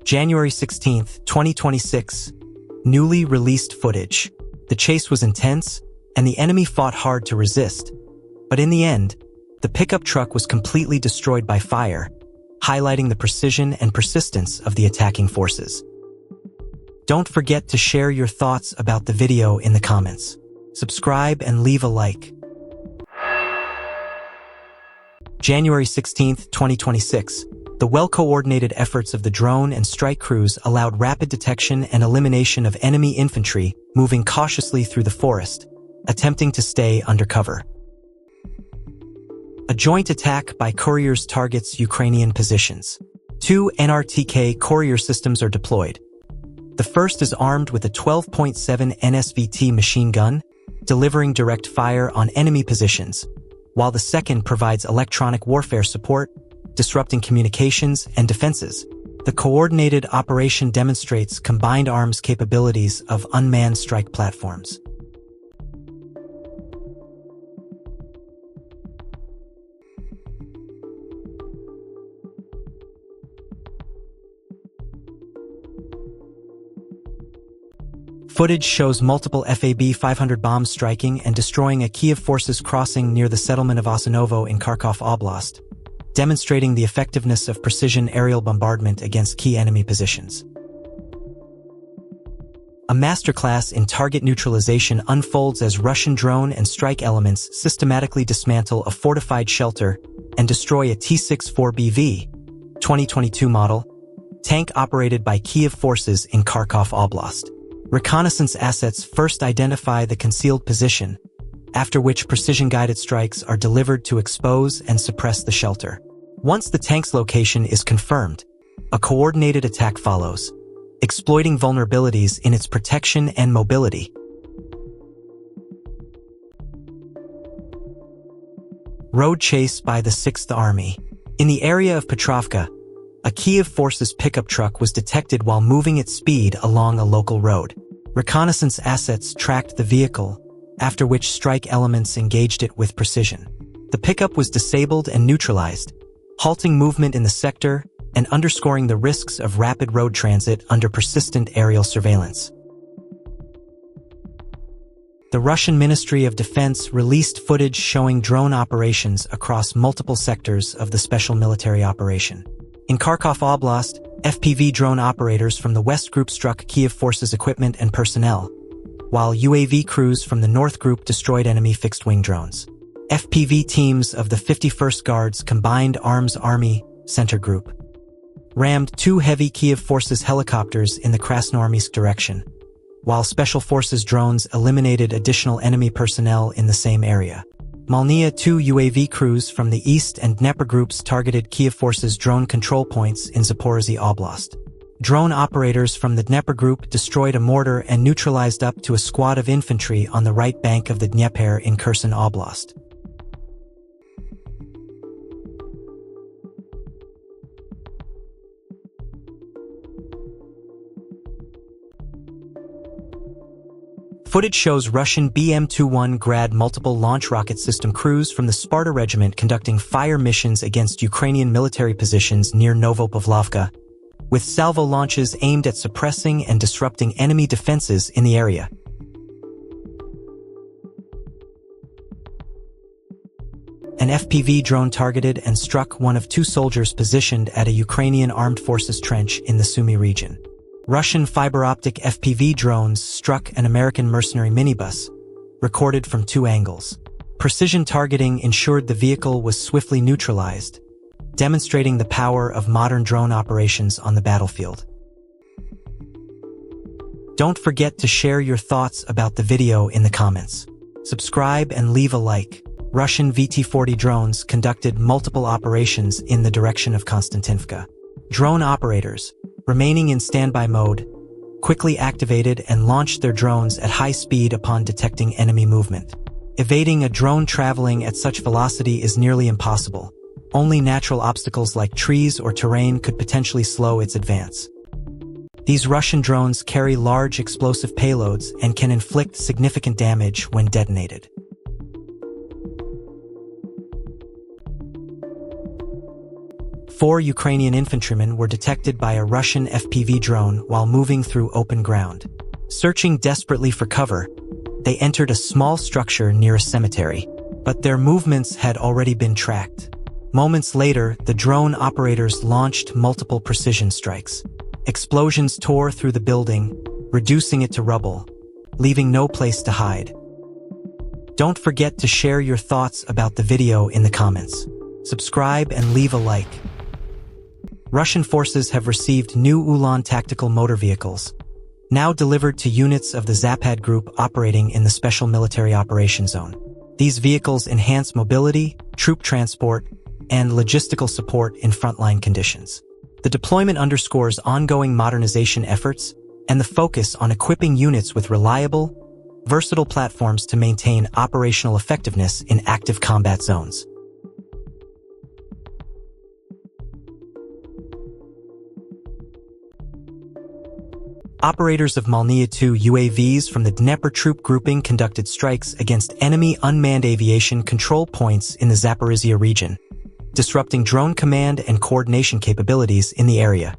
January 16, 2026. Newly released footage. The chase was intense, and the enemy fought hard to resist. But in the end, the pickup truck was completely destroyed by fire, highlighting the precision and persistence of the attacking forces. Don't forget to share your thoughts about the video in the comments. Subscribe and leave a like. January 16, 2026. The well-coordinated efforts of the drone and strike crews allowed rapid detection and elimination of enemy infantry moving cautiously through the forest, attempting to stay under cover. A joint attack by couriers targets Ukrainian positions. 2 NRTK courier systems are deployed. The first is armed with a 12.7 NSVT machine gun, delivering direct fire on enemy positions, while the second provides electronic warfare support, disrupting communications and defenses. The coordinated operation demonstrates combined arms capabilities of unmanned strike platforms. Footage shows multiple FAB 500 bombs striking and destroying a Kiev forces crossing near the settlement of Osinovo in Kharkiv Oblast, demonstrating the effectiveness of precision aerial bombardment against key enemy positions. A masterclass in target neutralization unfolds as Russian drone and strike elements systematically dismantle a fortified shelter and destroy a T-64BV, 2022 model, tank operated by Kiev forces in Kharkiv Oblast. Reconnaissance assets first identify the concealed position, after which precision-guided strikes are delivered to expose and suppress the shelter. Once the tank's location is confirmed, a coordinated attack follows, exploiting vulnerabilities in its protection and mobility. Road chase by the 6th Army. In the area of Petrovka, a Kiev forces pickup truck was detected while moving at speed along a local road. Reconnaissance assets tracked the vehicle, after which strike elements engaged it with precision. The pickup was disabled and neutralized, halting movement in the sector and underscoring the risks of rapid road transit under persistent aerial surveillance. The Russian Ministry of Defense released footage showing drone operations across multiple sectors of the special military operation. In Kharkiv Oblast, FPV drone operators from the West Group struck Kiev forces equipment and personnel, while UAV crews from the North Group destroyed enemy fixed-wing drones. FPV teams of the 51st Guards Combined Arms Army Center Group rammed 2 heavy Kiev forces helicopters in the Krasnoarmysk direction, while Special Forces drones eliminated additional enemy personnel in the same area. Malnia 2 UAV crews from the East and Dnepr groups targeted Kiev forces drone control points in Zaporizhzhia Oblast. Drone operators from the Dnepr group destroyed a mortar and neutralized up to a squad of infantry on the right bank of the Dnieper in Kherson Oblast. Footage shows Russian BM-21 Grad multiple launch rocket system crews from the Sparta Regiment conducting fire missions against Ukrainian military positions near Novopavlovka, with salvo launches aimed at suppressing and disrupting enemy defenses in the area. An FPV drone targeted and struck one of 2 soldiers positioned at a Ukrainian armed forces trench in the Sumy region. Russian fiber-optic FPV drones struck an American mercenary minibus, recorded from 2 angles. Precision targeting ensured the vehicle was swiftly neutralized, demonstrating the power of modern drone operations on the battlefield. Don't forget to share your thoughts about the video in the comments. Subscribe and leave a like. Russian VT-40 drones conducted multiple operations in the direction of Konstantinivka. Drone operators, remaining in standby mode, quickly activated and launched their drones at high speed upon detecting enemy movement. Evading a drone traveling at such velocity is nearly impossible. Only natural obstacles like trees or terrain could potentially slow its advance. These Russian drones carry large explosive payloads and can inflict significant damage when detonated. 4 Ukrainian infantrymen were detected by a Russian FPV drone while moving through open ground. Searching desperately for cover, they entered a small structure near a cemetery, but their movements had already been tracked. Moments later, the drone operators launched multiple precision strikes. Explosions tore through the building, reducing it to rubble, leaving no place to hide. Don't forget to share your thoughts about the video in the comments. Subscribe and leave a like. Russian forces have received new Ulan tactical motor vehicles, now delivered to units of the Zapad group operating in the Special Military Operations Zone. These vehicles enhance mobility, troop transport, and logistical support in frontline conditions. The deployment underscores ongoing modernization efforts and the focus on equipping units with reliable, versatile platforms to maintain operational effectiveness in active combat zones. Operators of Molniya II UAVs from the Dnepr troop grouping conducted strikes against enemy unmanned aviation control points in the Zaporizhia region, disrupting drone command and coordination capabilities in the area.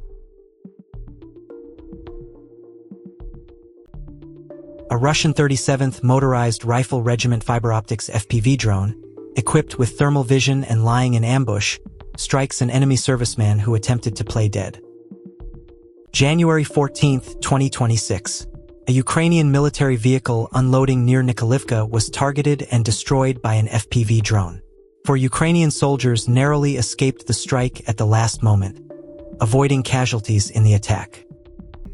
A Russian 37th Motorized Rifle Regiment fiber-optics FPV drone, equipped with thermal vision and lying in ambush, strikes an enemy serviceman who attempted to play dead. January 14, 2026. A Ukrainian military vehicle unloading near Nikolaevka was targeted and destroyed by an FPV drone. 4 Ukrainian soldiers narrowly escaped the strike at the last moment, avoiding casualties in the attack.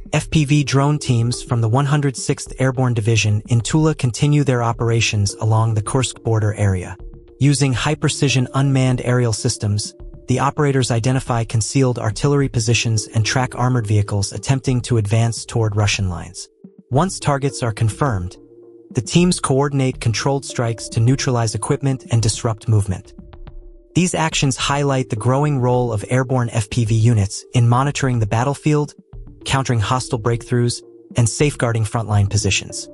FPV drone teams from the 106th Airborne Division in Tula continue their operations along the Kursk border area. Using high-precision unmanned aerial systems, the operators identify concealed artillery positions and track armored vehicles attempting to advance toward Russian lines. Once targets are confirmed, the teams coordinate controlled strikes to neutralize equipment and disrupt movement. These actions highlight the growing role of airborne FPV units in monitoring the battlefield, countering hostile breakthroughs, and safeguarding frontline positions.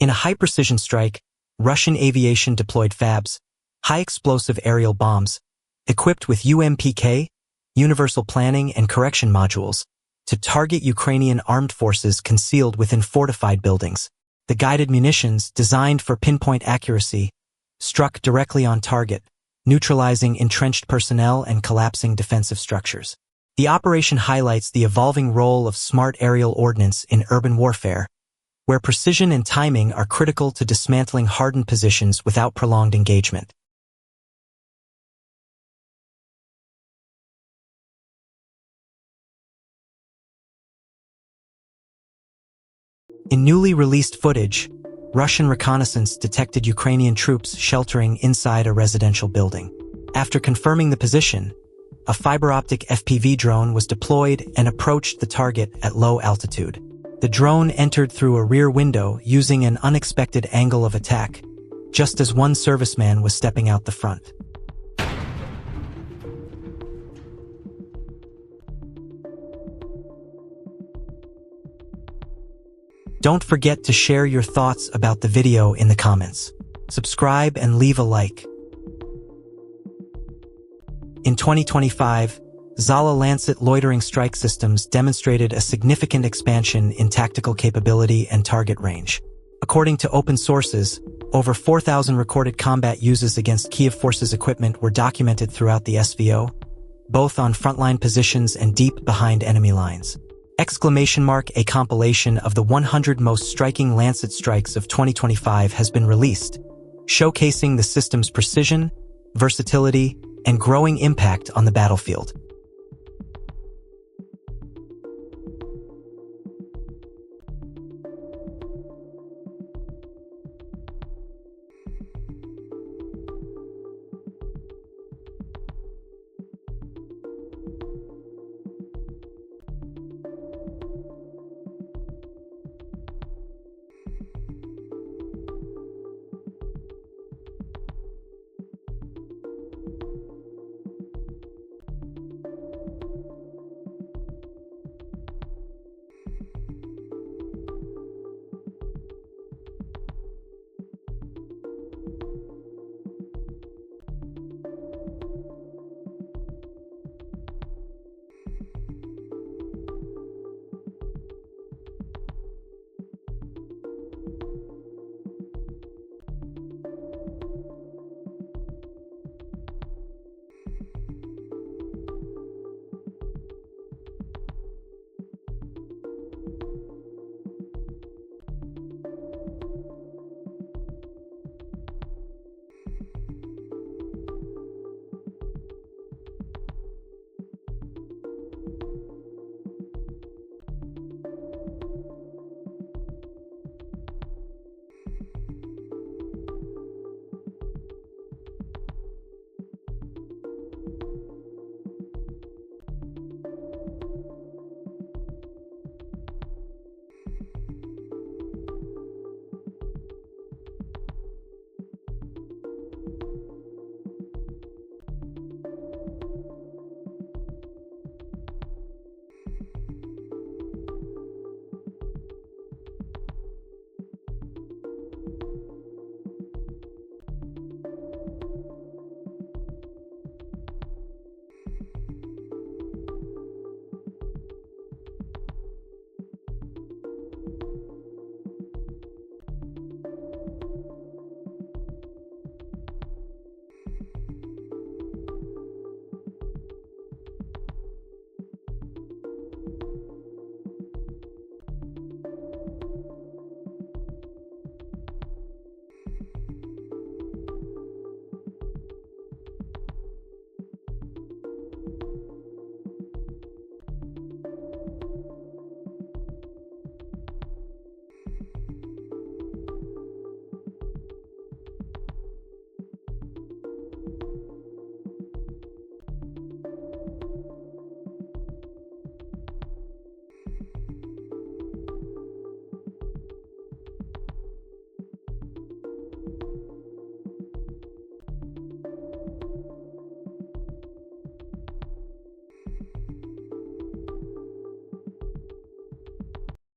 In a high-precision strike, Russian aviation deployed FABs, high-explosive aerial bombs, equipped with UMPK, Universal Planning and Correction modules, to target Ukrainian armed forces concealed within fortified buildings. The guided munitions, designed for pinpoint accuracy, struck directly on target, neutralizing entrenched personnel and collapsing defensive structures. The operation highlights the evolving role of smart aerial ordnance in urban warfare, where precision and timing are critical to dismantling hardened positions without prolonged engagement. In newly released footage, Russian reconnaissance detected Ukrainian troops sheltering inside a residential building. After confirming the position, a fiber-optic FPV drone was deployed and approached the target at low altitude. The drone entered through a rear window using an unexpected angle of attack, just as one serviceman was stepping out the front. Don't forget to share your thoughts about the video in the comments. Subscribe and leave a like. In 2025, Zala Lancet loitering strike systems demonstrated a significant expansion in tactical capability and target range. According to open sources, over 4,000 recorded combat uses against Kiev forces equipment were documented throughout the SVO, both on frontline positions and deep behind enemy lines. A compilation of the 100 most striking Lancet strikes of 2025 has been released, showcasing the system's precision, versatility, and growing impact on the battlefield.